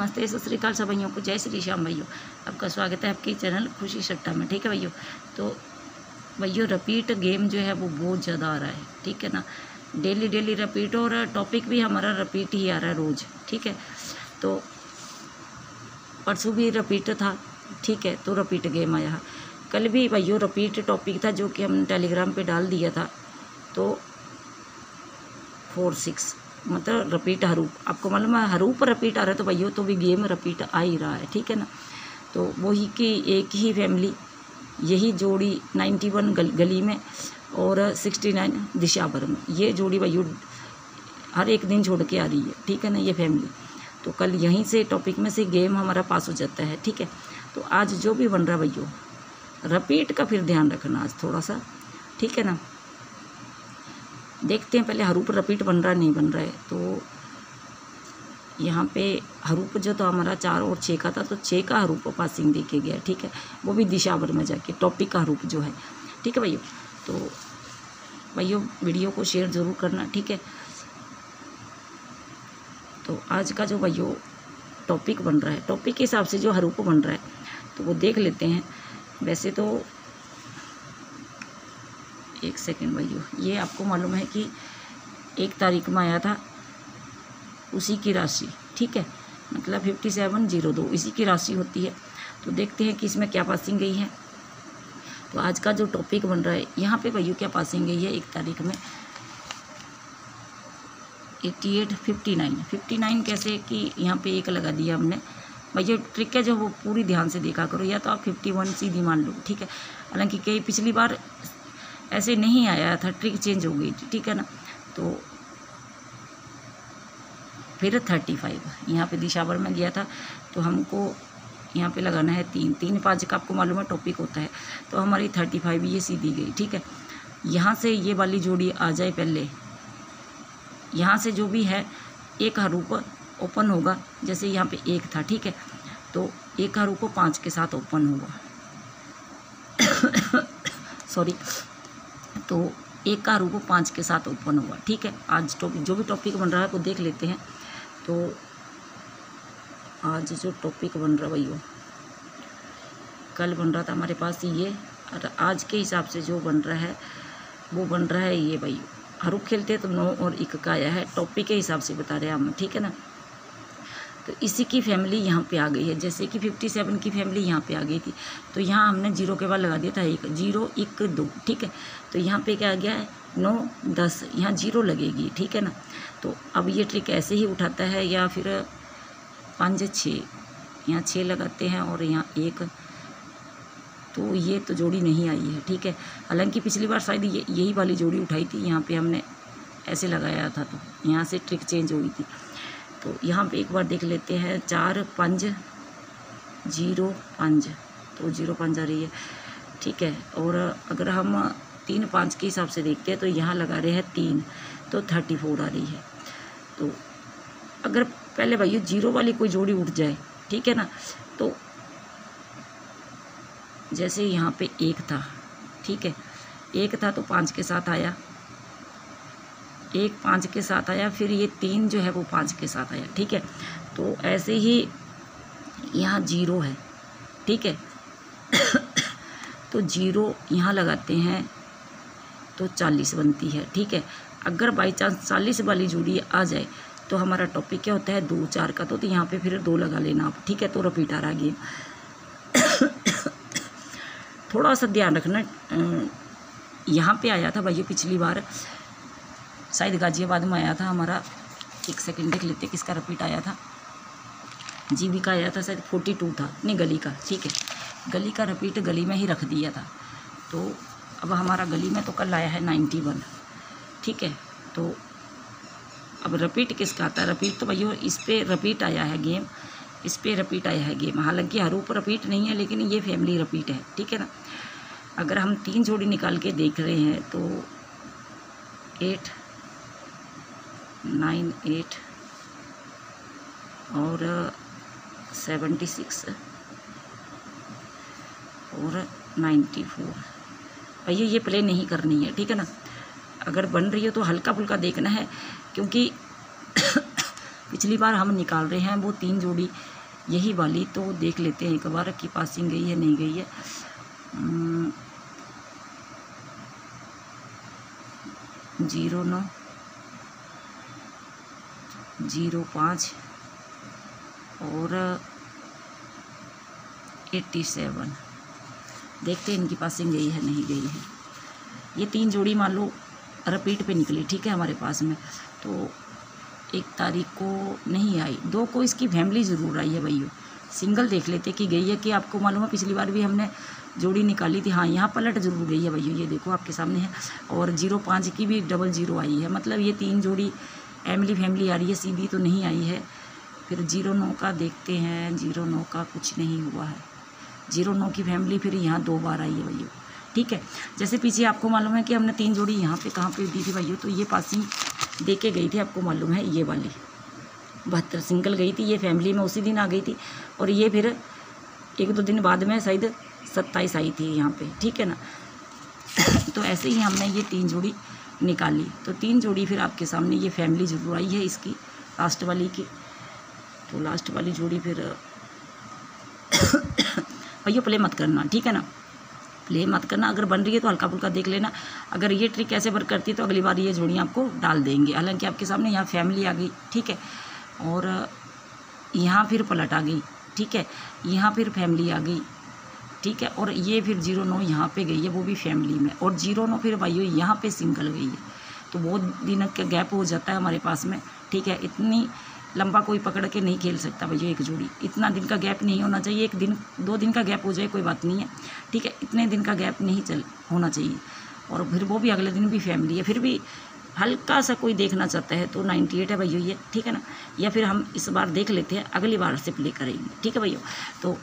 नमस्ते, सत श्री अकाल सब भाइयों को। जय श्री श्याम भाइयों, आपका स्वागत है आपके चैनल खुशी सट्टा में। ठीक है भाइयों, तो भाइयों रिपीट गेम जो है वो बहुत ज़्यादा आ रहा है। ठीक है ना, डेली रिपीट, और टॉपिक भी हमारा रिपीट ही आ रहा है रोज़। ठीक है, तो परसों भी रिपीट था। ठीक है, तो रिपीट गेम आया। कल भी भाइयों रिपीट टॉपिक था जो कि हमने टेलीग्राम पे डाल दिया था। तो 4-6 मतलब रिपीट हरूप, आपको मालूम है हरूप रिपीट आ रहा है, तो भाइयों तो भी गेम रिपीट आ ही रहा है। ठीक है ना, तो वही की एक ही फैमिली, यही जोड़ी 91 गली में और 69 दिशाभर में, ये जोड़ी भाइयों हर एक दिन छोड़ के आ रही है। ठीक है ना, ये फैमिली, तो कल यहीं से टॉपिक में से गेम हमारा पास हो जाता है। ठीक है, तो आज जो भी बन रहा है भाइयों रिपीट का फिर ध्यान रखना आज थोड़ा सा। ठीक है ना, देखते हैं पहले हरूप रिपीट बन रहा है नहीं बन रहा है। तो यहाँ पे हरूप जो तो हमारा 4 और 6 का था, तो 6 का हरूप पासिंग देके गया। ठीक है, वो भी दिशावर में जाके टॉपिक का हरूप जो है। ठीक है भाइयों, तो भाइयों वीडियो को शेयर ज़रूर करना। ठीक है, तो आज का जो भाइयों टॉपिक बन रहा है, टॉपिक के हिसाब से जो हरूप बन रहा है तो वो देख लेते हैं। वैसे तो एक सेकेंड भाइयों, ये आपको मालूम है कि 1 तारीख में आया था उसी की राशि। ठीक है, मतलब 5702 इसी की राशि होती है। तो देखते हैं कि इसमें क्या पासिंग गई है। तो आज का जो टॉपिक बन रहा है यहाँ पे भाइयों क्या पासिंग गई है 1 तारीख में 5859 कैसे कि यहाँ पे 1 लगा दिया हमने। भैया ट्रिक है जो वो पूरी ध्यान से देखा करो, या तो आप 51 सीधी मान लो। ठीक है, हालांकि कई पिछली बार ऐसे नहीं आया था, ट्रिक चेंज हो गई थी। ठीक है ना, तो फिर 35 यहाँ पे दिशावर में गया था, तो हमको यहाँ पे लगाना है 3-5 का आपको मालूम है टॉपिक होता है। तो हमारी 35 ये सीधी गई। ठीक है, यहाँ से ये वाली जोड़ी आ जाए पहले, यहाँ से जो भी है एक हरूप ओपन होगा। जैसे यहाँ पे 1 था, ठीक है, तो एक हरूप 5 के साथ ओपन होगा। सॉरी, तो एक का हरूप 5 के साथ ओपन हुआ। ठीक है, आज टॉपिक जो भी टॉपिक बन रहा है वो देख लेते हैं। तो आज जो टॉपिक बन रहा है भाइयों, कल बन रहा था हमारे पास ये, और आज के हिसाब से जो बन रहा है वो बन रहा है ये भाइयों। हरूप खेलते हैं तो 9 और 1 का आया है, टॉपिक के हिसाब से बता रहे हैं हम। ठीक है ना, तो इसी की फैमिली यहाँ पे आ गई है। जैसे कि 57 की फैमिली यहाँ पे आ गई थी, तो यहाँ हमने 0 के बाद लगा दिया था 1, 0 1 2। ठीक है, तो यहाँ पे क्या आ गया है 9 10, यहाँ 0 लगेगी। ठीक है ना, तो अब ये ट्रिक ऐसे ही उठाता है, या फिर 5 6, यहाँ 6 लगाते हैं और यहाँ 1, तो ये तो जोड़ी नहीं आई है। ठीक है, हालांकि पिछली बार शायद यही वाली जोड़ी उठाई थी, यहाँ पे हमने ऐसे लगाया था, तो यहाँ से ट्रिक चेंज हुई थी। तो यहाँ पे एक बार देख लेते हैं 4 5 0 5, तो 0 5 आ रही है। ठीक है, और अगर हम 3 5 के हिसाब से देखते हैं तो यहाँ लगा रहे हैं 3, तो 34 आ रही है। तो अगर पहले भाइयों 0 वाली कोई जोड़ी उठ जाए, ठीक है ना, तो जैसे यहाँ पे 1 था, ठीक है, 1 था तो 5 के साथ आया, 1 5 के साथ आया, फिर ये 3 जो है वो 5 के साथ आया। ठीक है, तो ऐसे ही यहाँ 0 है। ठीक है, तो 0 यहाँ लगाते हैं तो 40 बनती है। ठीक है, अगर बाई चांस 40 वाली जोड़ी आ जाए तो हमारा टॉपिक क्या होता है 2 4 का, तो यहाँ पे फिर 2 लगा लेना आप। ठीक है, तो रिपीट आ रहा गेम। थोड़ा सा ध्यान रखना, यहाँ पे आया था भाइयों पिछली बार, शायद गाजियाबाद में आया था हमारा। एक सेकंड देख लेते किसका रिपीट आया था। जीवी का आया था शायद 42 था, नहीं गली का। ठीक है, गली का रिपीट गली में ही रख दिया था। तो अब हमारा गली में तो कल आया है 91। ठीक है, तो अब रिपीट किसका आता है, रिपीट तो भाइयों इस पर रिपीट आया है गेम, इस पर रिपीट आया है गेम। हालांकि हरूप रिपीट नहीं है, लेकिन ये फैमिली रिपीट है। ठीक है ना, अगर हम 3 जोड़ी निकाल के देख रहे हैं तो 8 9 8 और 76 और 94। भैया ये प्ले नहीं करनी है। ठीक है ना, अगर बन रही हो तो हल्का फुल्का देखना है, क्योंकि पिछली बार हम निकाल रहे हैं वो 3 जोड़ी यही वाली, तो देख लेते हैं एक बार कि पासिंग गई है नहीं गई है। 09 05 और 87। देखते हैं इनकी पासिंग गई है नहीं गई है। ये 3 जोड़ी मान लो रिपीट पे निकली, ठीक है हमारे पास में। तो 1 तारीख को नहीं आई, 2 को इसकी फैमिली ज़रूर आई है भैया। सिंगल देख लेते कि गई है कि आपको मालूम है पिछली बार भी हमने जोड़ी निकाली थी। हाँ, यहाँ पलट ज़रूर गई है भैया, ये देखो आपके सामने है। और 05 की भी 00 आई है, मतलब ये 3 जोड़ी फैमिली आ रही है, सीधी तो नहीं आई है। फिर 09 का देखते हैं, 09 का कुछ नहीं हुआ है। 09 की फैमिली फिर यहाँ 2 बार आई है भैया, ठीक है। जैसे पीछे आपको मालूम है कि हमने 3 जोड़ी यहाँ पे कहाँ पे दी थी भैया, तो ये पासिंग दे के गई थी, आपको मालूम है ये वाली 72 सिंगल गई थी, ये फैमिली में उसी दिन आ गई थी। और ये फिर 1-2 दिन बाद में शायद 27 आई थी यहाँ पे, ठीक है ना। तो ऐसे ही हमने ये 3 जोड़ी निकाली, तो 3 जोड़ी फिर आपके सामने ये फैमिली जरूर आई है इसकी लास्ट वाली की। तो लास्ट वाली जोड़ी फिर भैया प्ले मत करना, ठीक है ना, प्ले मत करना। अगर बन रही है तो हल्का फुल्का देख लेना। अगर ये ट्रिक ऐसे वर्क करती है तो अगली बार ये जोड़ियाँ आपको डाल देंगे। हालांकि आपके सामने यहाँ फैमिली आ गई, ठीक है, और यहाँ फिर पलट आ गई, ठीक है, यहाँ फिर फैमिली आ गई, ठीक है, और ये फिर 09 यहाँ पे गई है, वो भी फैमिली में। और 09 फिर भाइयों यहाँ पे सिंगल गई है। तो बहुत दिन का गैप हो जाता है हमारे पास में, ठीक है। इतनी लंबा कोई पकड़ के नहीं खेल सकता भैया एक जोड़ी, इतना दिन का गैप नहीं होना चाहिए। 1 दिन 2 दिन का गैप हो जाए कोई बात नहीं है, ठीक है, इतने दिन का गैप नहीं होना चाहिए। और फिर वो भी अगले दिन भी फैमिली है, फिर भी हल्का सा कोई देखना चाहता है तो 98 है भैया ये, ठीक है ना। या फिर हम इस बार देख लेते हैं, अगली बार से प्ले करेंगे, ठीक है भैया। तो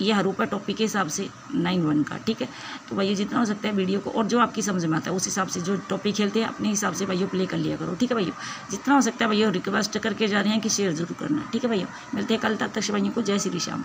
ये हरूप है टॉपिक के हिसाब से 91 का, ठीक है। तो भैया जितना हो सकता है वीडियो को, और जो आपकी समझ में आता है उस हिसाब से जो टॉपिक खेलते हैं अपने हिसाब से भैया प्ले कर लिया करो, ठीक है भैया। जितना हो सकता है भैया रिक्वेस्ट करके जा रहे हैं कि शेयर जरूर करना, ठीक है भैया। मिलते हैं कल, तब तक भैया को जय श्री श्याम।